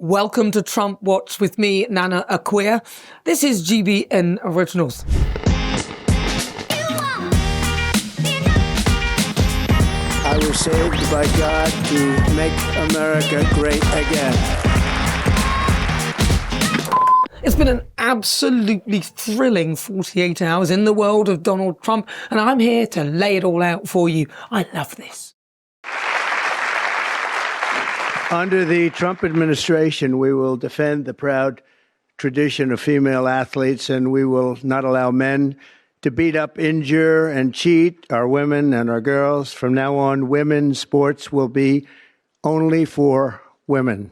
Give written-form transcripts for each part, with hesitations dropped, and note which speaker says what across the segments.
Speaker 1: Welcome to Trump Watch with me, Nana Akua. This is GBN Originals.
Speaker 2: I was saved by God to make America great again.
Speaker 1: It's been an absolutely thrilling 48 hours in the world of Donald Trump, and I'm here to lay it all out for you. I love this.
Speaker 2: Under the Trump administration, we will defend the proud tradition of female athletes, and we will not allow men to beat up, injure, and cheat our women and our girls. From now on, women's sports will be only for women.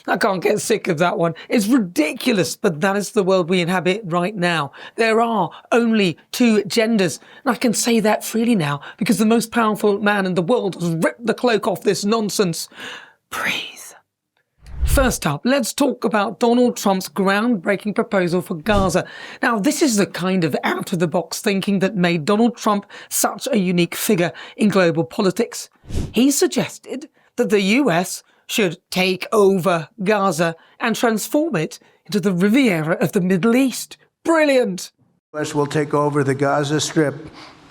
Speaker 1: I can't get sick of that one. It's ridiculous, but that is the world we inhabit right now. There are only two genders, and I can say that freely now because the most powerful man in the world has ripped the cloak off this nonsense. Breathe. First up, let's talk about Donald Trump's groundbreaking proposal for Gaza. Now, this is the kind of out-of-the-box thinking that made Donald Trump such a unique figure in global politics. He suggested that the US should take over Gaza and transform it into the Riviera of the Middle East. Brilliant!
Speaker 2: The US will take over the Gaza Strip,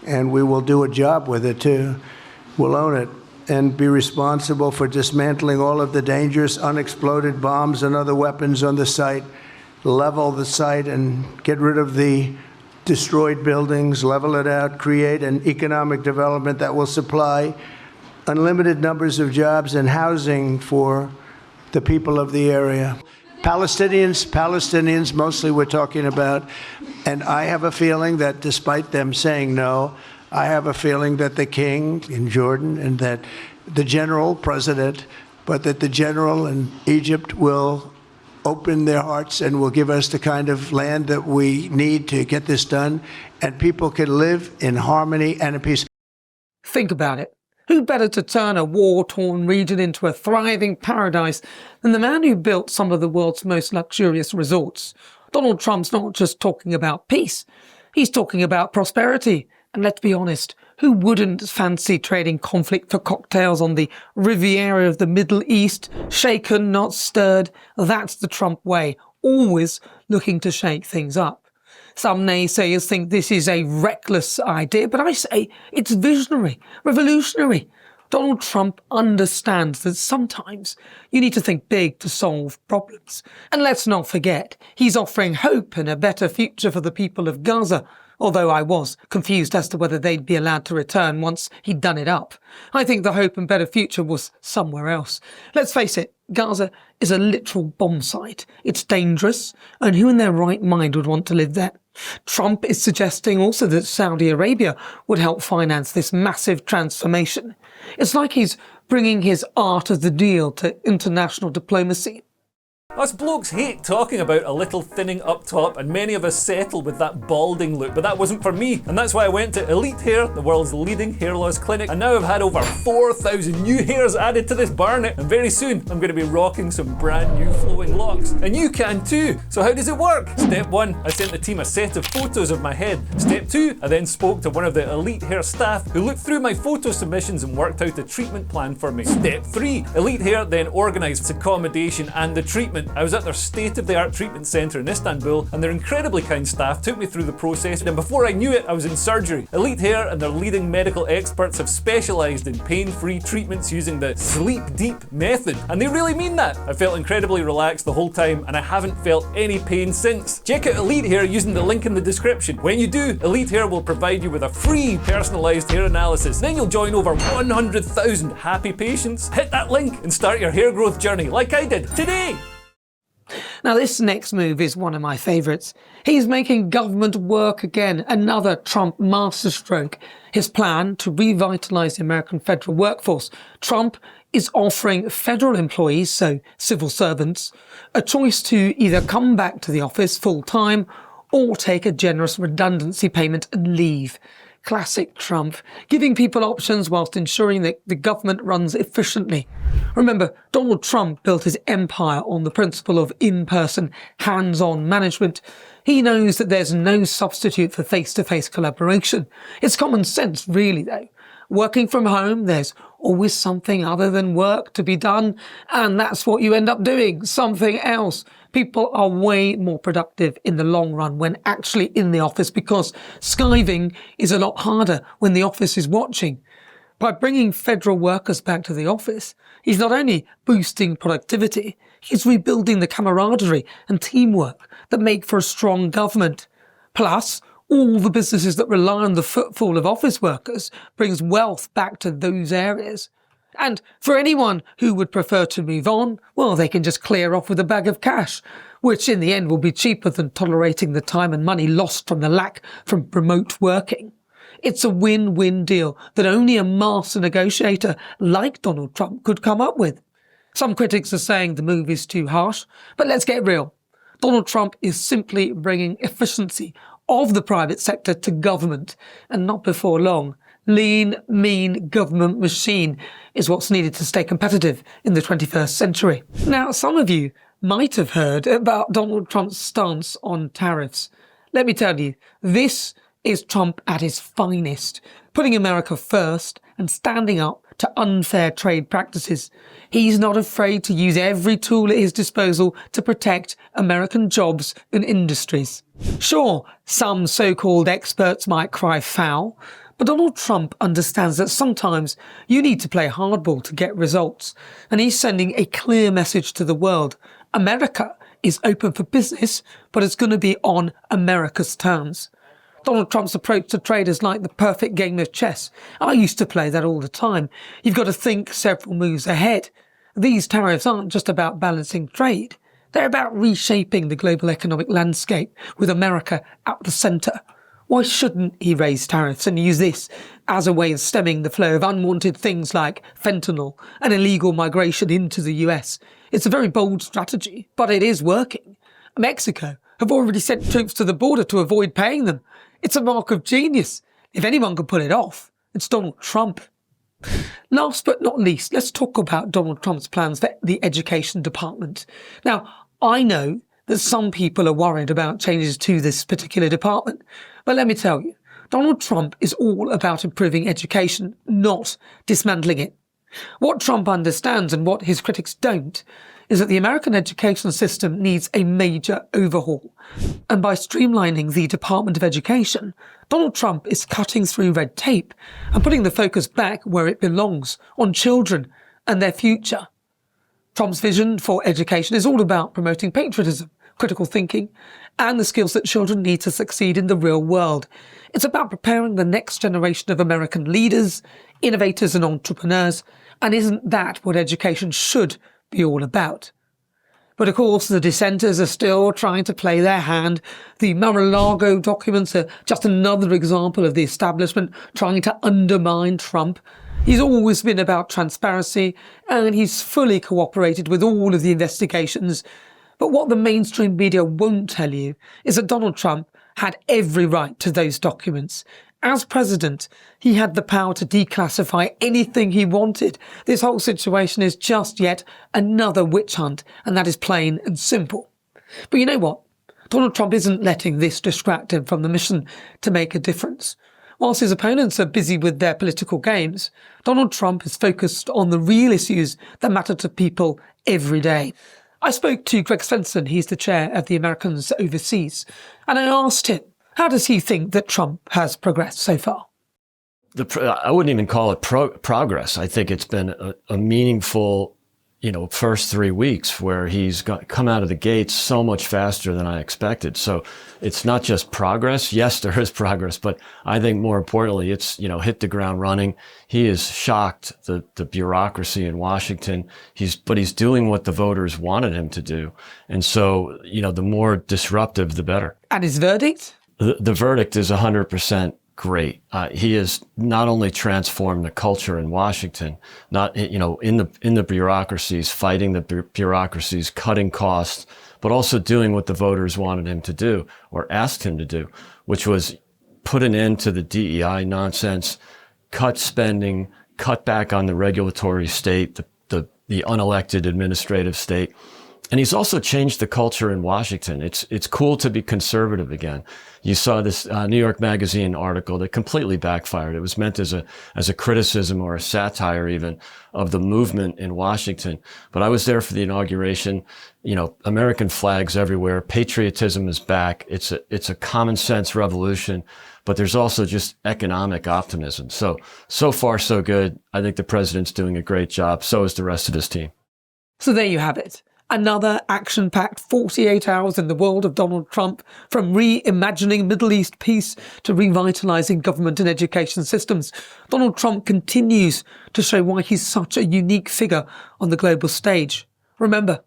Speaker 2: and we will do a job with it, too. We'll own it and be responsible for dismantling all of the dangerous unexploded bombs and other weapons on the site, level the site and get rid of the destroyed buildings, level it out, create an economic development that will supply unlimited numbers of jobs and housing for the people of the area. Palestinians mostly we're talking about, and I have a feeling that despite them saying no, I have a feeling that the king in Jordan and that the general president, but that the general in Egypt will open their hearts and will give us the kind of land that we need to get this done, and people can live in harmony and in peace.
Speaker 1: Think about it. Who better to turn a war-torn region into a thriving paradise than the man who built some of the world's most luxurious resorts? Donald Trump's not just talking about peace, he's talking about prosperity. And let's be honest, who wouldn't fancy trading conflict for cocktails on the Riviera of the Middle East? Shaken, not stirred. That's the Trump way, always looking to shake things up. Some naysayers think this is a reckless idea, but I say it's visionary, revolutionary. Donald Trump understands that sometimes you need to think big to solve problems. And let's not forget, he's offering hope and a better future for the people of Gaza, although I was confused as to whether they'd be allowed to return once he'd done it up. I think the hope and better future was somewhere else. Let's face it, Gaza is a literal bomb site. It's dangerous, and who in their right mind would want to live there? Trump is suggesting also that Saudi Arabia would help finance this massive transformation. It's like he's bringing his art of the deal to international diplomacy.
Speaker 3: Us blokes hate talking about a little thinning up top, and many of us settle with that balding look, but that wasn't for me, and that's why I went to Elite Hair, the world's leading hair loss clinic, and now I've had over 4,000 new hairs added to this barnet, and very soon I'm going to be rocking some brand new flowing locks, and you can too. So how does it work? Step 1, I sent the team a set of photos of my head. Step 2, I then spoke to one of the Elite Hair staff who looked through my photo submissions and worked out a treatment plan for me. Step 3, Elite Hair then organised accommodation and the treatment. I was at their state-of-the-art treatment centre in Istanbul, and their incredibly kind staff took me through the process, and before I knew it, I was in surgery. Elite Hair and their leading medical experts have specialised in pain-free treatments using the sleep deep method, and they really mean that. I felt incredibly relaxed the whole time, and I haven't felt any pain since. Check out Elite Hair using the link in the description. When you do, Elite Hair will provide you with a free personalised hair analysis. Then you'll join over 100,000 happy patients. Hit that link and start your hair growth journey like I did today.
Speaker 1: Now, this next move is one of my favourites. He's making government work again, another Trump masterstroke. His plan to revitalise the American federal workforce. Trump is offering federal employees, so civil servants, a choice to either come back to the office full-time or take a generous redundancy payment and leave. Classic Trump, giving people options whilst ensuring that the government runs efficiently. Remember, Donald Trump built his empire on the principle of in-person, hands-on management. He knows that there's no substitute for face-to-face collaboration. It's common sense, really, though. Working from home, there's always something other than work to be done, and that's what you end up doing, something else. People are way more productive in the long run when actually in the office, because skiving is a lot harder when the office is watching. By bringing federal workers back to the office, he's not only boosting productivity, he's rebuilding the camaraderie and teamwork that make for a strong government. Plus, all the businesses that rely on the footfall of office workers brings wealth back to those areas. And for anyone who would prefer to move on, well, they can just clear off with a bag of cash, which in the end will be cheaper than tolerating the time and money lost from the lack from remote working. It's a win-win deal that only a master negotiator like Donald Trump could come up with. Some critics are saying the move is too harsh, but let's get real. Donald Trump is simply bringing efficiency of the private sector to government, and not before long. Lean, mean government machine is what's needed to stay competitive in the 21st century. Now, some of you might have heard about Donald Trump's stance on tariffs. Let me tell you, this is Trump at his finest, putting America first and standing up to unfair trade practices. He's not afraid to use every tool at his disposal to protect American jobs and industries. Sure, some so-called experts might cry foul, but Donald Trump understands that sometimes you need to play hardball to get results, and he's sending a clear message to the world. America is open for business, but it's going to be on America's terms. Donald Trump's approach to trade is like the perfect game of chess. I used to play that all the time. You've got to think several moves ahead. These tariffs aren't just about balancing trade. They're about reshaping the global economic landscape with America at the centre. Why shouldn't he raise tariffs and use this as a way of stemming the flow of unwanted things like fentanyl and illegal migration into the US? It's a very bold strategy, but it is working. Mexico have already sent troops to the border to avoid paying them. It's a mark of genius. If anyone can pull it off, it's Donald Trump. Last but not least, let's talk about Donald Trump's plans for the education department. Now, I know that some people are worried about changes to this particular department, but let me tell you, Donald Trump is all about improving education, not dismantling it. What Trump understands and what his critics don't is that the American education system needs a major overhaul. And by streamlining the Department of Education, Donald Trump is cutting through red tape and putting the focus back where it belongs, on children and their future. Trump's vision for education is all about promoting patriotism, critical thinking, and the skills that children need to succeed in the real world. It's about preparing the next generation of American leaders, innovators and entrepreneurs, and isn't that what education should be all about? But of course, the dissenters are still trying to play their hand. The Mar-a-Lago documents are just another example of the establishment trying to undermine Trump. He's always been about transparency, and he's fully cooperated with all of the investigations. But what the mainstream media won't tell you is that Donald Trump had every right to those documents. As president, he had the power to declassify anything he wanted. This whole situation is just yet another witch hunt, and that is plain and simple. But you know what? Donald Trump isn't letting this distract him from the mission to make a difference. Whilst his opponents are busy with their political games, Donald Trump is focused on the real issues that matter to people every day. I spoke to Greg Svensson, he's the chair of the Americans Overseas, and I asked him, how does he think that Trump has progressed so far?
Speaker 4: I wouldn't even call it progress. I think it's been a meaningful, first 3 weeks where he's come out of the gates so much faster than I expected. So it's not just progress. Yes, there is progress, but I think more importantly, it's, hit the ground running. He has shocked the bureaucracy in Washington. But he's doing what the voters wanted him to do. And so, the more disruptive, the better.
Speaker 1: And his verdict?
Speaker 4: The verdict is 100% great. He has not only transformed the culture in Washington, in the bureaucracies, fighting the bureaucracies, cutting costs, but also doing what the voters wanted him to do or asked him to do, which was put an end to the DEI nonsense, cut spending, cut back on the regulatory state, the unelected administrative state, And he's also changed the culture in Washington. It's cool to be conservative again. You saw this New York Magazine article that completely backfired. It was meant as a criticism or a satire even of the movement in Washington. But I was there for the inauguration. You know, American flags everywhere. Patriotism is back. It's a common sense revolution. But there's also just economic optimism. So far, so good. I think the president's doing a great job. So is the rest of his team.
Speaker 1: So there you have it. Another action-packed 48 hours in the world of Donald Trump, from reimagining Middle East peace to revitalizing government and education systems. Donald Trump continues to show why he's such a unique figure on the global stage. Remember,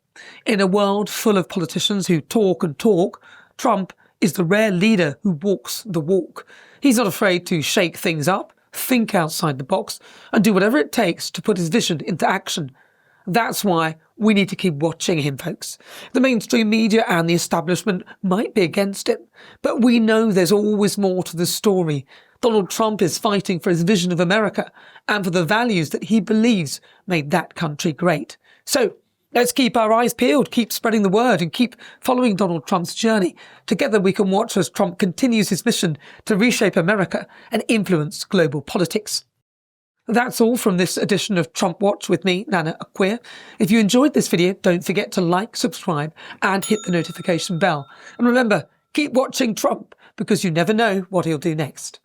Speaker 1: in a world full of politicians who talk and talk, Trump is the rare leader who walks the walk. He's not afraid to shake things up, think outside the box, and do whatever it takes to put his vision into action. That's why we need to keep watching him, folks. The mainstream media and the establishment might be against it, but we know there's always more to the story. Donald Trump is fighting for his vision of America and for the values that he believes made that country great. So let's keep our eyes peeled, keep spreading the word, and keep following Donald Trump's journey. Together we can watch as Trump continues his mission to reshape America and influence global politics. That's all from this edition of Trump Watch with me, Nana Akua. If you enjoyed this video, don't forget to like, subscribe, and hit the notification bell. And remember, keep watching Trump, because you never know what he'll do next.